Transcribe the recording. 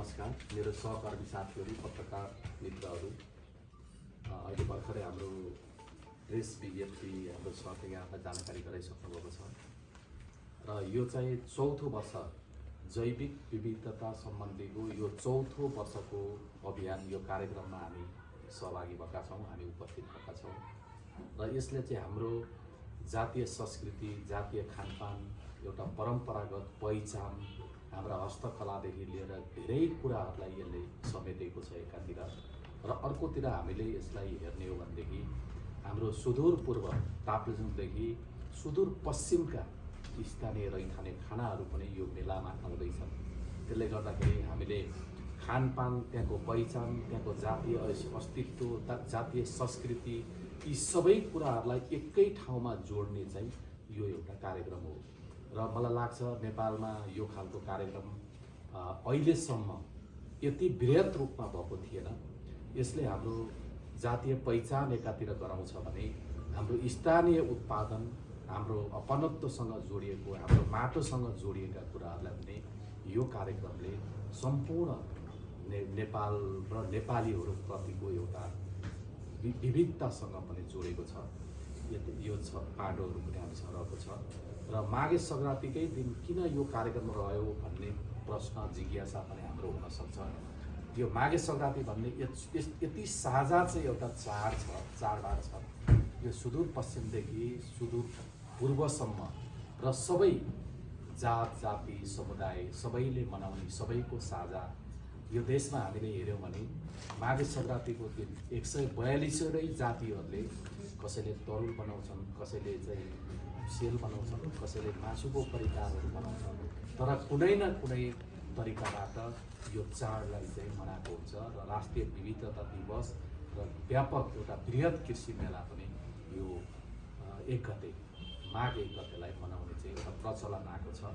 नमस्कार, मेरो सहकर्मी साथीहरू, पत्रकार मित्रहरू, अहिले भर्खरै हाम्रो प्रेस विज्ञप्ति हाम्रो सरले यहाँलाई जानकारी गराइसक्नुभएको छ र यो चाहिँ चौथो वर्ष जैविक विविधता सम्बन्धीको यो चौथो वर्षको अभियान, यो कार्यक्रममा हामी सहभागी भएका छौँ, हामी उपस्थित भएका छौँ र यसले चाहिँ हाम्रो जातीय संस्कृति, जातीय खानपान, एउटा परम्परागत पहिचान, हाम्रा हस्तकलादेखि लिएर धेरै कुराहरूलाई यसले समेटेको छ एकातिर र अर्कोतिर हामीले यसलाई हेर्ने हो भनेदेखि हाम्रो सुदूर पूर्व ताप्लेजुङदेखि सुदूर पश्चिमका स्थानीय रैथाने खानाहरू पनि यो मेलामा आउँदैछन्। त्यसले गर्दाखेरि हामीले खानपान, त्यहाँको पहिचान, त्यहाँको जातीय अस्तित्व, जातीय संस्कृति, यी सबै कुराहरूलाई एकै ठाउँमा जोड्ने चाहिँ यो एउटा कार्यक्रम हो र मलाई लाग्छ नेपालमा यो खालको कार्यक्रम अहिलेसम्म यति बृहत रूपमा भएको थिएन। यसले हाम्रो जातीय पहिचान एकातिर गराउँछ भने हाम्रो स्थानीय उत्पादन, हाम्रो अपनत्वसँग जोडिएको, हाम्रो माटोसँग जोडिएका कुराहरूलाई पनि यो कार्यक्रमले सम्पूर्ण नेपाल र नेपालीहरूप्रतिको एउटा विविधतासँग पनि जोडेको छ। यो छ पाटोहरू पनि हामीसँग रहेको छ र माघे सङ्क्रान्तिकै दिन किन यो कार्यक्रम रह्यो भन्ने प्रश्न, जिज्ञासा पनि हाम्रो हुनसक्छ। यो माघे सङ्क्रान्ति भन्ने यति साझा चाहिँ एउटा चाडबाड छ। यो सुदूर पश्चिमदेखि सुदूर पूर्वसम्म र सबै जात जाति समुदाय सबैले मनाउने, सबैको साझा यो देशमा हामीले हेऱ्यौँ भने माघे सङ्क्रान्तिको दिन 142वटै जातिहरूले कसैले तरुल बनाउँछन्, कसैले चाहिँ सेल बनाउँछन्, कसैले मासुको परिकारहरू बनाउँछन्, तर कुनै न कुनै तरिकाबाट यो चाडलाई चाहिँ मनाएको हुन्छ र राष्ट्रिय विविधता दिवस र व्यापक एउटा बृहत कृषि मेला पनि यो 1 गते माघ 1 गतेलाई मनाउने चाहिँ एउटा प्रचलन आएको छ।